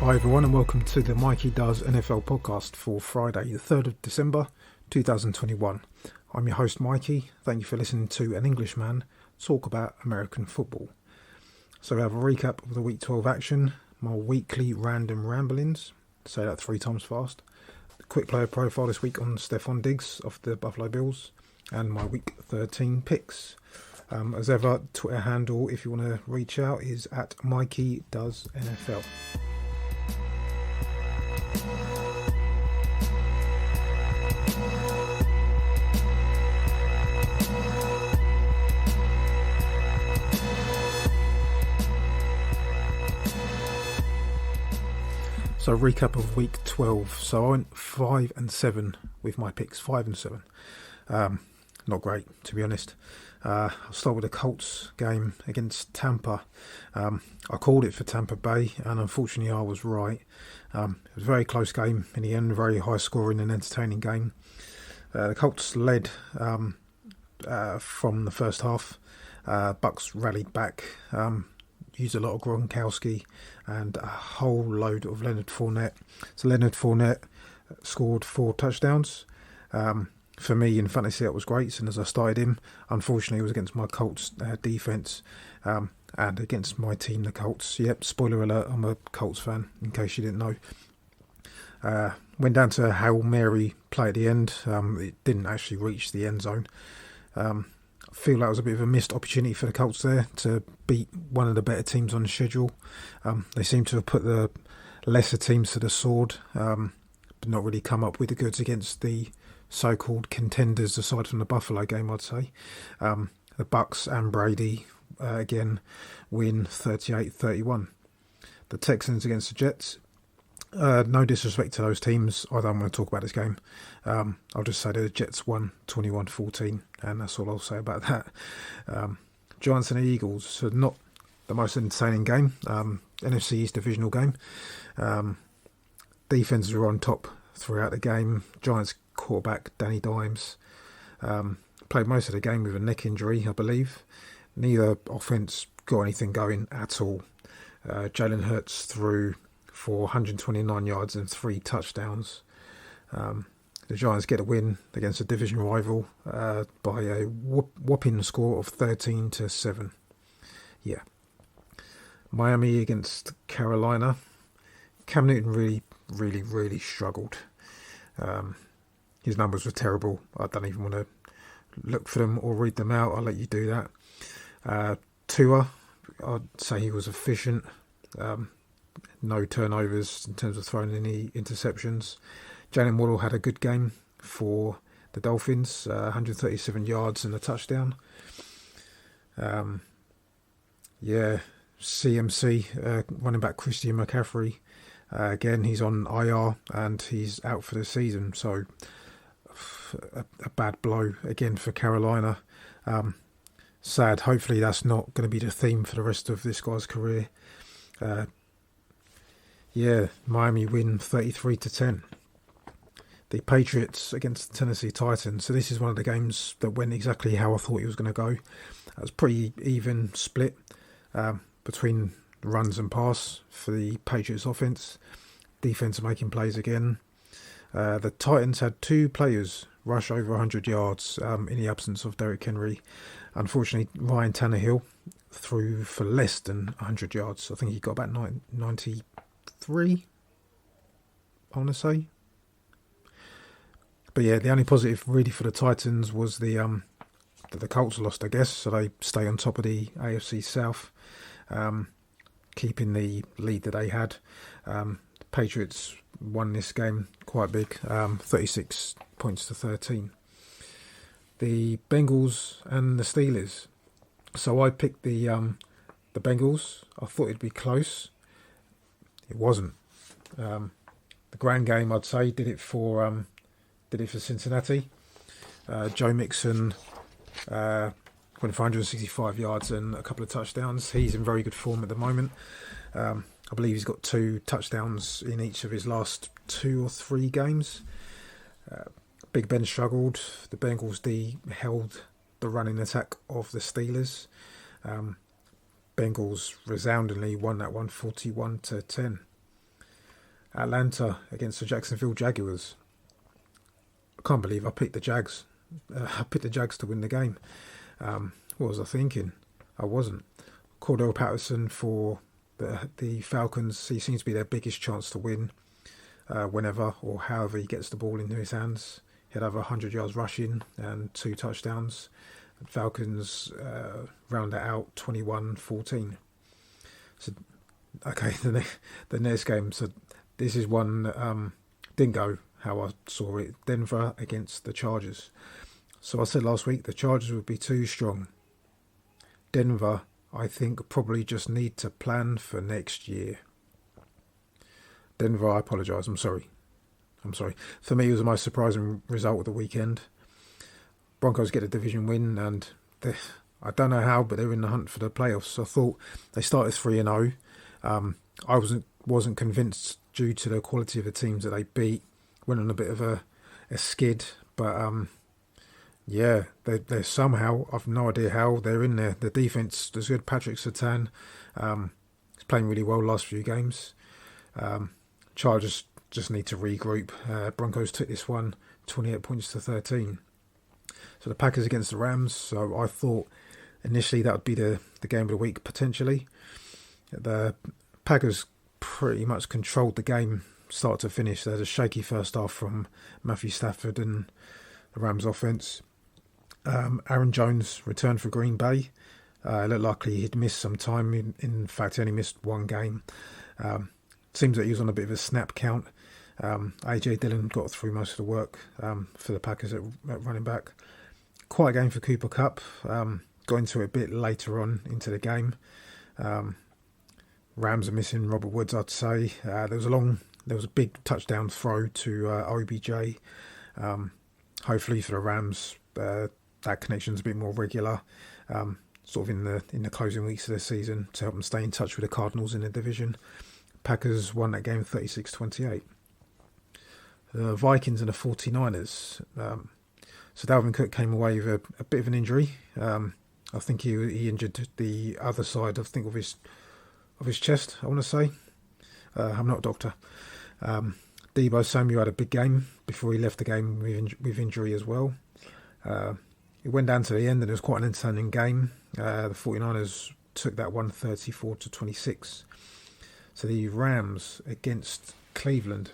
Hi everyone and welcome to the Mikey Does NFL podcast for Friday the 3rd of December 2021. I'm your host Mikey. Thank you for listening to an Englishman talk about American football. So we have a recap of the week 12 action, my weekly random ramblings, say that 3 times fast, a quick player profile this week on Stephon Diggs of the Buffalo Bills, and my week 13 picks. As ever, Twitter handle if you want to reach out is at Mikey Does NFL. So recap of week 12. So I went 5 and 7 with my picks. 5 and 7. Not great, to be honest. I'll start with the Colts game against Tampa. I called it for Tampa Bay, and unfortunately I was right. It was a very close game in the end, very high scoring and entertaining game. The Colts led from the first half. Bucks rallied back, used a lot of Gronkowski and a whole load of Leonard Fournette. So Leonard Fournette scored 4 touchdowns. For me in fantasy that was great, as soon as I started him. Unfortunately it was against my Colts defence and against my team, the Colts. Yep, spoiler alert, I'm a Colts fan in case you didn't know. Went down to a Hail Mary play at the end. It didn't actually reach the end zone. I feel that was a bit of a missed opportunity for the Colts there to beat one of the better teams on the schedule. They seem to have put the lesser teams to the sword, but not really come up with the goods against the so-called contenders aside from the Buffalo game, I'd say. The Bucks and Brady again win 38-31. The Texans against the Jets. No disrespect to those teams, I don't want to talk about this game. I'll just say that the Jets won 21-14, and that's all I'll say about that. Giants and the Eagles, so not the most entertaining game. NFC East divisional game. Defenses were on top throughout the game. Giants quarterback Danny Dimes played most of the game with a neck injury, I believe. Neither offense got anything going at all. Jalen Hurts threw for 129 yards and 3 touchdowns. The Giants get a win against a division rival by a whopping score of 13-7. Yeah. Miami against Carolina. Cam Newton really struggled. His numbers were terrible. I don't even want to look for them or read them out. I'll let you do that. Tua, I'd say he was efficient. No turnovers in terms of throwing any interceptions. Jalen Waddle had a good game for the Dolphins, 137 yards and a touchdown. CMC, running back Christian McCaffrey, again he's on IR and he's out for the season, so a bad blow again for Carolina. Sad. Hopefully that's not going to be the theme for the rest of this guy's career. Miami win 33-10. The Patriots against the Tennessee Titans. So this is one of the games that went exactly how I thought it was going to go. It was pretty even split between runs and pass for the Patriots offense. Defense making plays again. The Titans had 2 players rush over 100 yards in the absence of Derrick Henry. Unfortunately, Ryan Tannehill threw for less than 100 yards. I think he got about 93, I want to say. But yeah, the only positive really for the Titans was that the Colts lost, I guess, so they stay on top of the AFC South, keeping the lead that they had. The Patriots won this game quite big, 36 points to 13. The Bengals and the Steelers. So I picked the Bengals. I thought it'd be close. It wasn't. The grand game, I'd say, did it for Cincinnati. Joe Mixon went for 165 yards and a couple of touchdowns. He's in very good form at the moment. I believe he's got 2 touchdowns in each of his last 2 or 3 games. Big Ben struggled. The Bengals D held the running attack of the Steelers. Bengals resoundingly won that one 41-10. Atlanta against the Jacksonville Jaguars. I can't believe I picked the Jags. I picked the Jags to win the game. What was I thinking? I wasn't. Cordell Patterson for the Falcons. He seems to be their biggest chance to win whenever or however he gets the ball into his hands. He had over 100 yards rushing and 2 touchdowns. Falcons round that out 21-14. So, okay, the next game. So this is one that didn't go how I saw it. Denver against the Chargers. So I said last week the Chargers would be too strong. Denver, I think, probably just need to plan for next year. Denver, I apologise. I'm sorry. For me, it was the most surprising result of the weekend. Broncos get a division win, and I don't know how, but they're in the hunt for the playoffs. I thought they started 3-0. I wasn't convinced due to the quality of the teams that they beat. Went on a bit of a skid, but yeah, they're somehow, I've no idea how, they're in there. The defence is good. Patrick Surtain is playing really well last few games. Chargers just need to regroup. Broncos took this one 28-13. So the Packers against the Rams. So I thought initially that would be the game of the week potentially. The Packers pretty much controlled the game start to finish. There's a shaky first half from Matthew Stafford and the Rams offense. Aaron Jones returned for Green Bay. It looked like he'd missed some time. In fact, he only missed one game. Seems that he was on a bit of a snap count. AJ Dillon got through most of the work for the Packers at running back. Quite a game for Cooper Kupp. Got into it a bit later on into the game. Rams are missing Robert Woods, I'd say. There was a big touchdown throw to OBJ. Hopefully for the Rams, that connection's a bit more regular, sort of in the closing weeks of the season to help them stay in touch with the Cardinals in the division. Packers won that game 36-28. The Vikings and the 49ers. So Dalvin Cook came away with a bit of an injury. I think he injured the other side, I think, of his chest, I want to say. I'm not a doctor. Deebo Samuel had a big game before he left the game with injury as well. It went down to the end and it was quite an entertaining game. The 49ers took that one 34-26. So the Rams against Cleveland.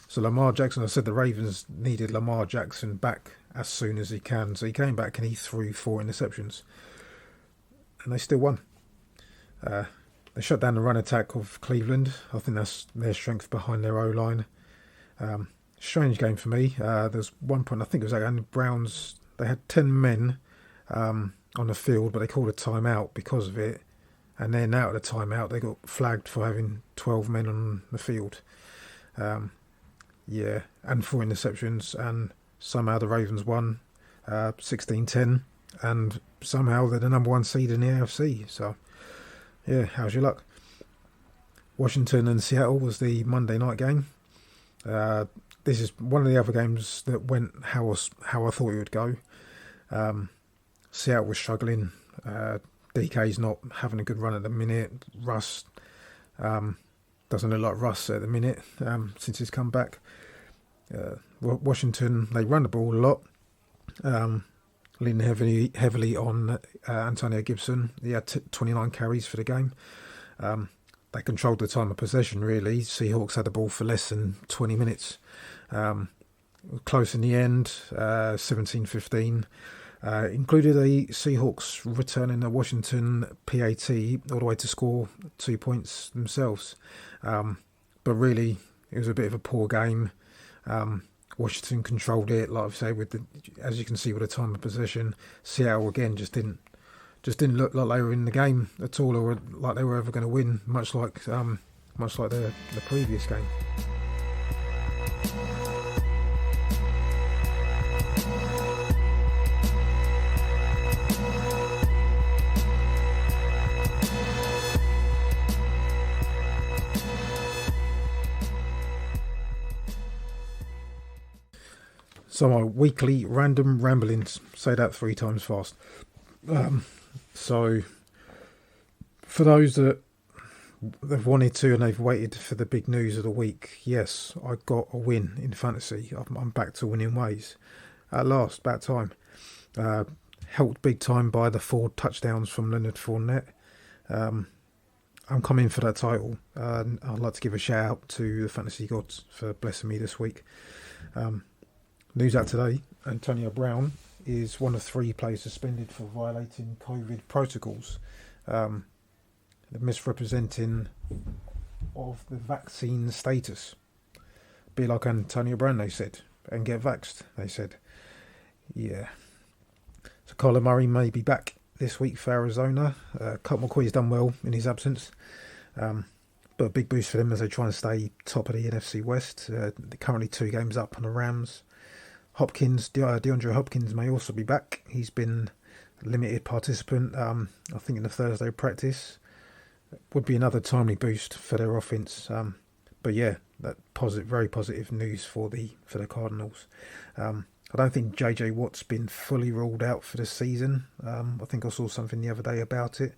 So Lamar Jackson, I said the Ravens needed Lamar Jackson back as soon as he can. So he came back and he threw 4 interceptions. And they still won. They shut down the run attack of Cleveland. I think that's their strength behind their O-line. Strange game for me. There's one point, I think it was like the Browns, they had 10 men on the field, but they called a timeout because of it. And then out of the timeout, they got flagged for having 12 men on the field. Yeah, and 4 interceptions, and somehow the Ravens won 16-10, and somehow they're the number 1 seed in the AFC. So, yeah, how's your luck? Washington and Seattle was the Monday night game. This is one of the other games that went how I thought it would go. Seattle was struggling. DK's not having a good run at the minute. Russ doesn't look like Russ at the minute since he's come back. Washington, they run the ball a lot, leaning heavily on Antonio Gibson. He had 29 carries for the game. They controlled the time of possession, really. Seahawks had the ball for less than 20 minutes. Close in the end, 17-15. Included a Seahawks returning a Washington PAT all the way to score 2 points themselves. But really, it was a bit of a poor game. Washington controlled it, like I say, as you can see with the time of possession. Seattle again just didn't look like they were in the game at all, or like they were ever going to win, much like the previous game. So my weekly random ramblings, say that 3 times fast. So for those that they've wanted to and they've waited for the big news of the week. Yes, I got a win in fantasy. I'm back to winning ways. At last, about time. Helped big time by the 4 touchdowns from Leonard Fournette. I'm coming for that title. I'd like to give a shout out to the fantasy gods for blessing me this week. News out today, Antonio Brown is one of 3 players suspended for violating COVID protocols. The misrepresenting of the vaccine status. Be like Antonio Brown, they said, and get vaxxed, they said. Yeah. So Kyler Murray may be back this week for Arizona. Colt McCoy's done well in his absence. But a big boost for them as they try and stay top of the NFC West. They're currently 2 games up on the Rams. DeAndre Hopkins may also be back. He's been a limited participant, I think, in the Thursday practice. Would be another timely boost for their offense. But yeah, that very positive news for the Cardinals. I don't think JJ Watt's been fully ruled out for the season. I think I saw something the other day about it.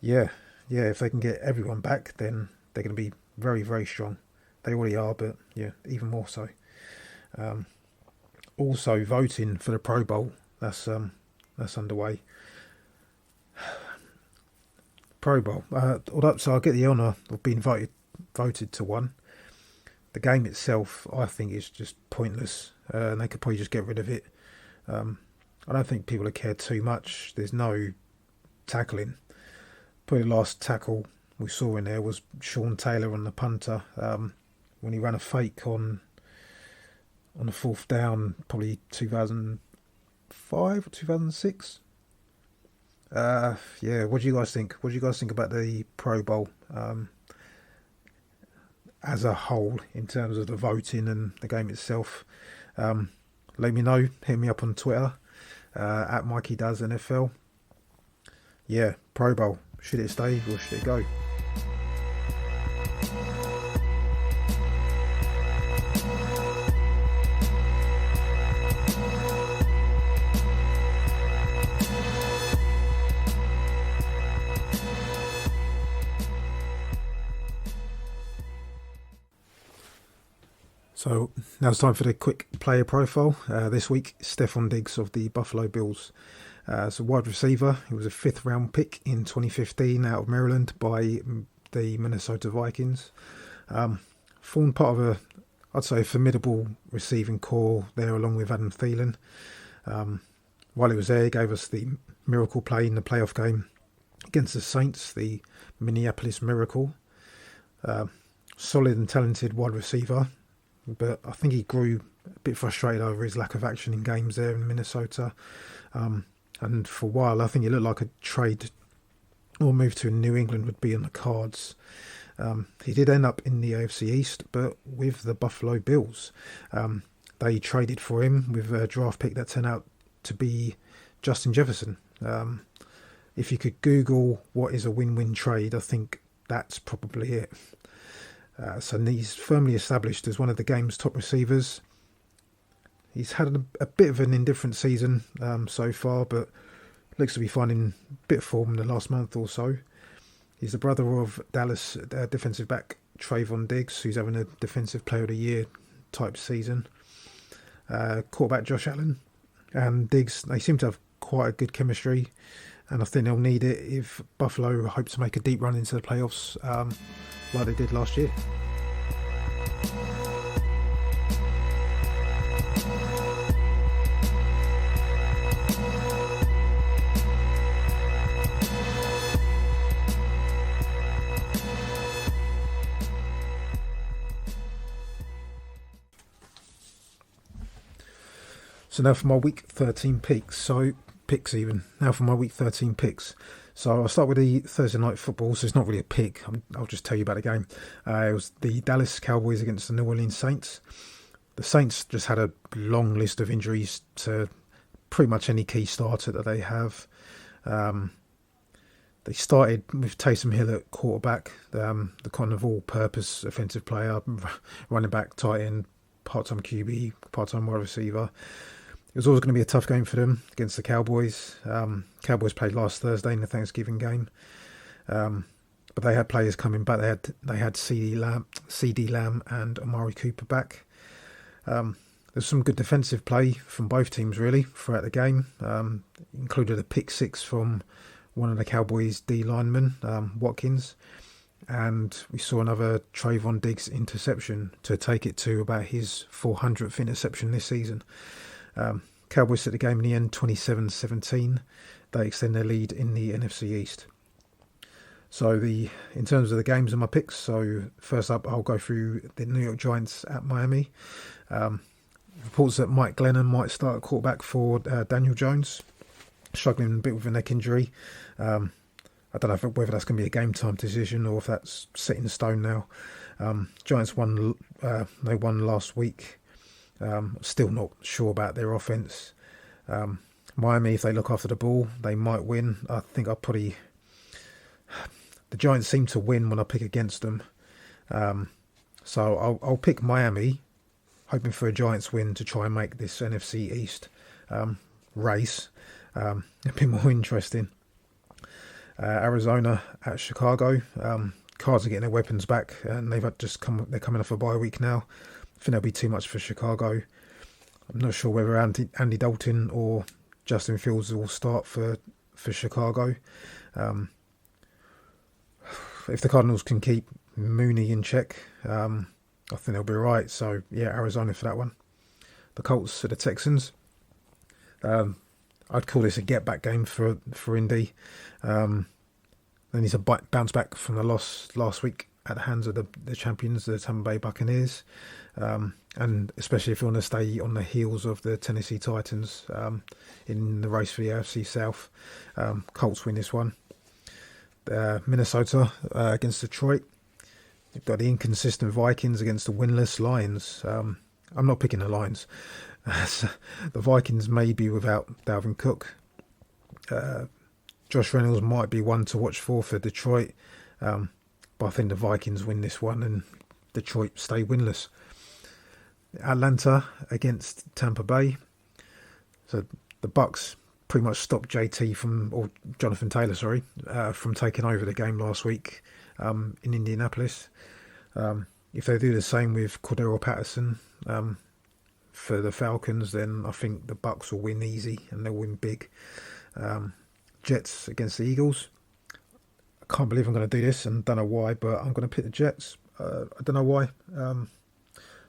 Yeah, if they can get everyone back, then they're going to be very, very strong. They already are, but yeah, even more so. Also, voting for the Pro Bowl, that's underway. Pro Bowl. So I get the honour of being voted to one. The game itself, I think, is just pointless, and they could probably just get rid of it. I don't think people have cared too much. There's no tackling. Probably the last tackle we saw in there was Sean Taylor on the punter when he ran a fake on the 4th down, probably 2005 or 2006. Yeah, what do you guys think? What do you guys think about the Pro Bowl as a whole in terms of the voting and the game itself? Let me know. Hit me up on Twitter at Mikey Does NFL. Yeah, Pro Bowl. Should it stay or should it go? So now it's time for the quick player profile. This week, Stephon Diggs of the Buffalo Bills. So wide receiver, he was a 5th round pick in 2015 out of Maryland by the Minnesota Vikings. Formed part of I'd say, a formidable receiving core there along with Adam Thielen. While he was there, he gave us the miracle play in the playoff game against the Saints, the Minneapolis Miracle. Solid and talented wide receiver. But I think he grew a bit frustrated over his lack of action in games there in Minnesota. And for a while, I think it looked like a trade or move to New England would be on the cards. He did end up in the AFC East, but with the Buffalo Bills. They traded for him with a draft pick that turned out to be Justin Jefferson. If you could Google what is a win-win trade, I think that's probably it. So he's firmly established as one of the game's top receivers. He's had a bit of an indifferent season so far, but looks to be finding a bit of form in the last month or so. He's the brother of Dallas defensive back Trayvon Diggs, who's having a Defensive Player of the Year type season. Quarterback Josh Allen and Diggs, they seem to have quite a good chemistry, and I think they'll need it if Buffalo hope to make a deep run into the playoffs like they did last year. So now for my week 13 picks. Now for my week 13 picks. So I'll start with the Thursday night football. So it's not really a pick. I'll just tell you about the game. It was the Dallas Cowboys against the New Orleans Saints. The Saints just had a long list of injuries to pretty much any key starter that they have. They started with Taysom Hill at quarterback, the kind of all-purpose offensive player, running back, tight end, part-time QB, part-time wide receiver. It was always going to be a tough game for them against the Cowboys. Cowboys played last Thursday in the Thanksgiving game. But they had players coming back. They had CD Lamb and Amari Cooper back. There's some good defensive play from both teams really throughout the game. Included a pick six from one of the Cowboys' D linemen, Watkins, and we saw another Trayvon Diggs interception to take it to about his 400th interception this season. Cowboys took the game in the end 27-17. They extend their lead in the NFC East. So in terms of the games and my picks, so first up I'll go through the New York Giants at Miami. Reports that Mike Glennon might start at quarterback for Daniel Jones, struggling a bit with a neck injury. I don't know whether that's going to be a game time decision or if that's set in stone now. Giants won. They won last week. Still not sure about their offense. Miami, if they look after the ball, they might win. I think the Giants seem to win when I pick against them. So I'll pick Miami, hoping for a Giants win to try and make this NFC East race a bit more interesting. Arizona at Chicago. Cards are getting their weapons back, and they're coming off a bye week now. I think that'll be too much for Chicago. I'm not sure whether Andy Dalton or Justin Fields will start for Chicago. If the Cardinals can keep Mooney in check, I think they'll be right. So yeah, Arizona for that one. The Colts for the Texans. I'd call this a get-back game for Indy. They need to bounce back from the loss last week at the hands of the champions, the Tampa Bay Buccaneers. And especially if you want to stay on the heels of the Tennessee Titans in the race for the AFC South. Colts win this one. Minnesota against Detroit. You've got the inconsistent Vikings against the winless Lions. I'm not picking the Lions. The Vikings may be without Dalvin Cook. Josh Reynolds might be one to watch for Detroit. But I think the Vikings win this one and Detroit stay winless. Atlanta against Tampa Bay. So the Bucks pretty much stopped Jonathan Taylor, from taking over the game last week in Indianapolis. If they do the same with Cordero Patterson for the Falcons, then I think the Bucks will win easy and they'll win big. Jets against the Eagles. I can't believe I'm going to do this and don't know why, but I'm going to pick the Jets. I don't know why.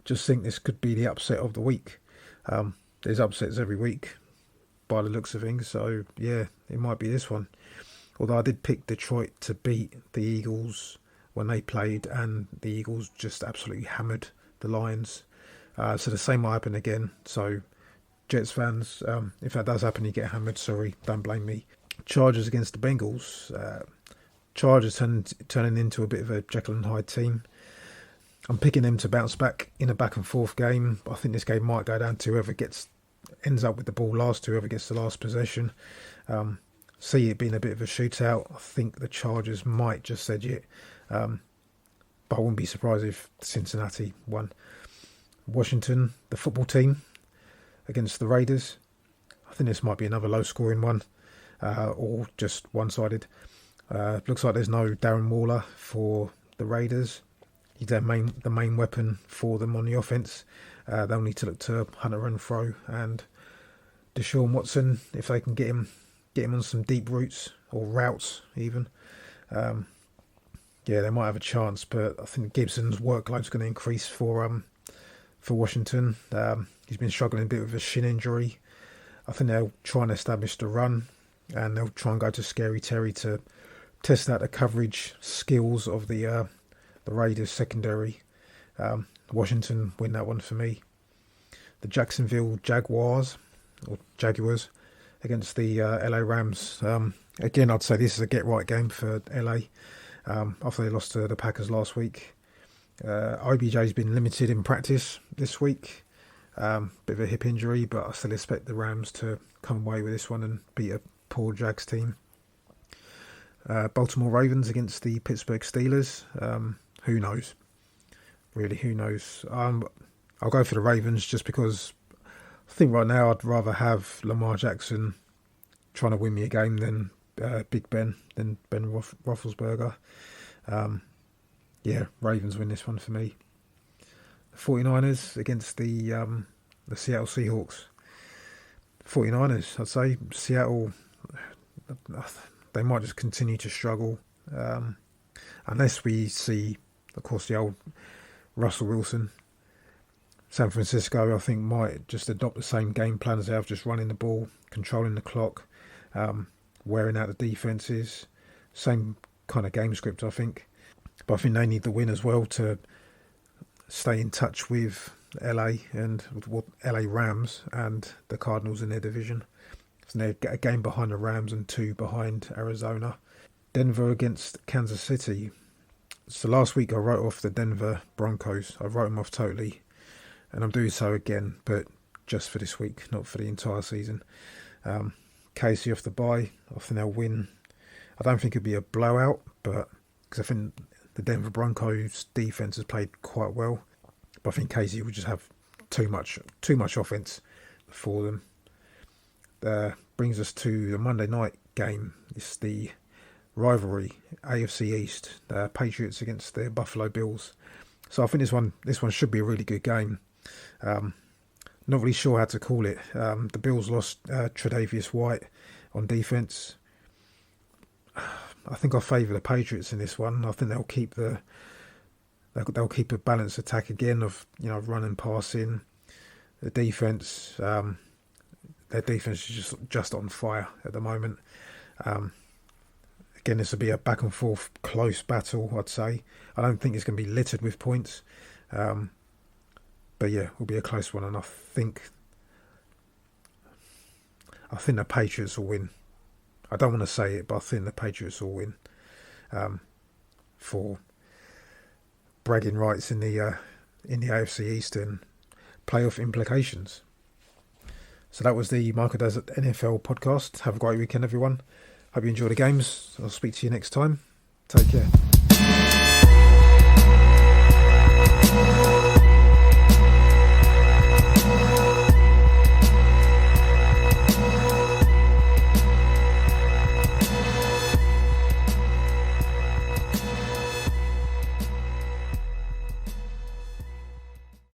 Just think this could be the upset of the week. There's upsets every week by the looks of things, so yeah, it might be this one. Although I did pick Detroit to beat the Eagles when they played, and the Eagles just absolutely hammered the Lions. So the same might happen again. So Jets fans, if that does happen, you get hammered. Sorry, don't blame me. Chargers against the Bengals. Chargers turning into a bit of a Jekyll and Hyde team. I'm picking them to bounce back in a back and forth game. I think this game might go down to whoever ends up with the ball last, whoever gets the last possession. See it being a bit of a shootout. I think the Chargers might just edge it. But I wouldn't be surprised if Cincinnati won. Washington, the football team, against the Raiders. I think this might be another low-scoring one, or just one-sided. Looks like there's no Darren Waller for the Raiders. He's the main weapon for them on the offense. They'll need to look to Hunter Renfrow and Deshaun Watson if they can get him on some deep routes or routes even. They might have a chance, but I think Gibson's workload's going to increase for Washington. He's been struggling a bit with a shin injury. I think they'll try and establish the run, and they'll try and go to Scary Terry to test out the coverage skills of the Raiders secondary. Washington win that one for me. The Jacksonville Jaguars against the LA Rams. Again, I'd say this is a get-right game for LA after they lost to the Packers last week. OBJ's been limited in practice this week. Bit of a hip injury, but I still expect the Rams to come away with this one and beat a poor Jags team. Baltimore Ravens against the Pittsburgh Steelers. Who knows? Really, who knows? I'll go for the Ravens just because I think right now I'd rather have Lamar Jackson trying to win me a game than Big Ben than Ben Roethlisberger. Ravens win this one for me. The 49ers against the Seattle Seahawks. 49ers, I'd say. Seattle, they might just continue to struggle. Unless we see, of course, the old Russell Wilson. San Francisco, I think, might just adopt the same game plan as they have, just running the ball, controlling the clock, wearing out the defences. Same kind of game script, I think. But I think they need the win as well to stay in touch with LA and LA Rams and the Cardinals in their division. So they're a game behind the Rams and 2 behind Arizona. Denver against Kansas City. So last week I wrote off the Denver Broncos. I wrote them off totally. And I'm doing so again, but just for this week, not for the entire season. KC off the bye. I think they'll win. I don't think it'll be a blowout, but because I think the Denver Broncos defense has played quite well. But I think KC will just have too much offense for them. Brings us to the Monday night game. It's the rivalry, AFC East, the Patriots against the Buffalo Bills. So I think this one should be a really good game. Not really sure how to call it. The Bills lost Tre'Davious White on defense. I think I favour the Patriots in this one. I think they'll keep a balanced attack again of running, passing. The defense, their defense is just on fire at the moment. Again, this will be a back and forth close battle, I'd say. I don't think it's going to be littered with points. But yeah, it will be a close one, and I think the Patriots will win. I don't want to say it, but I think the Patriots will win for bragging rights in the AFC East and playoff implications. So that was the Michael Does NFL podcast. Have a great weekend, everyone. Hope you enjoy the games. I'll speak to you next time. Take care.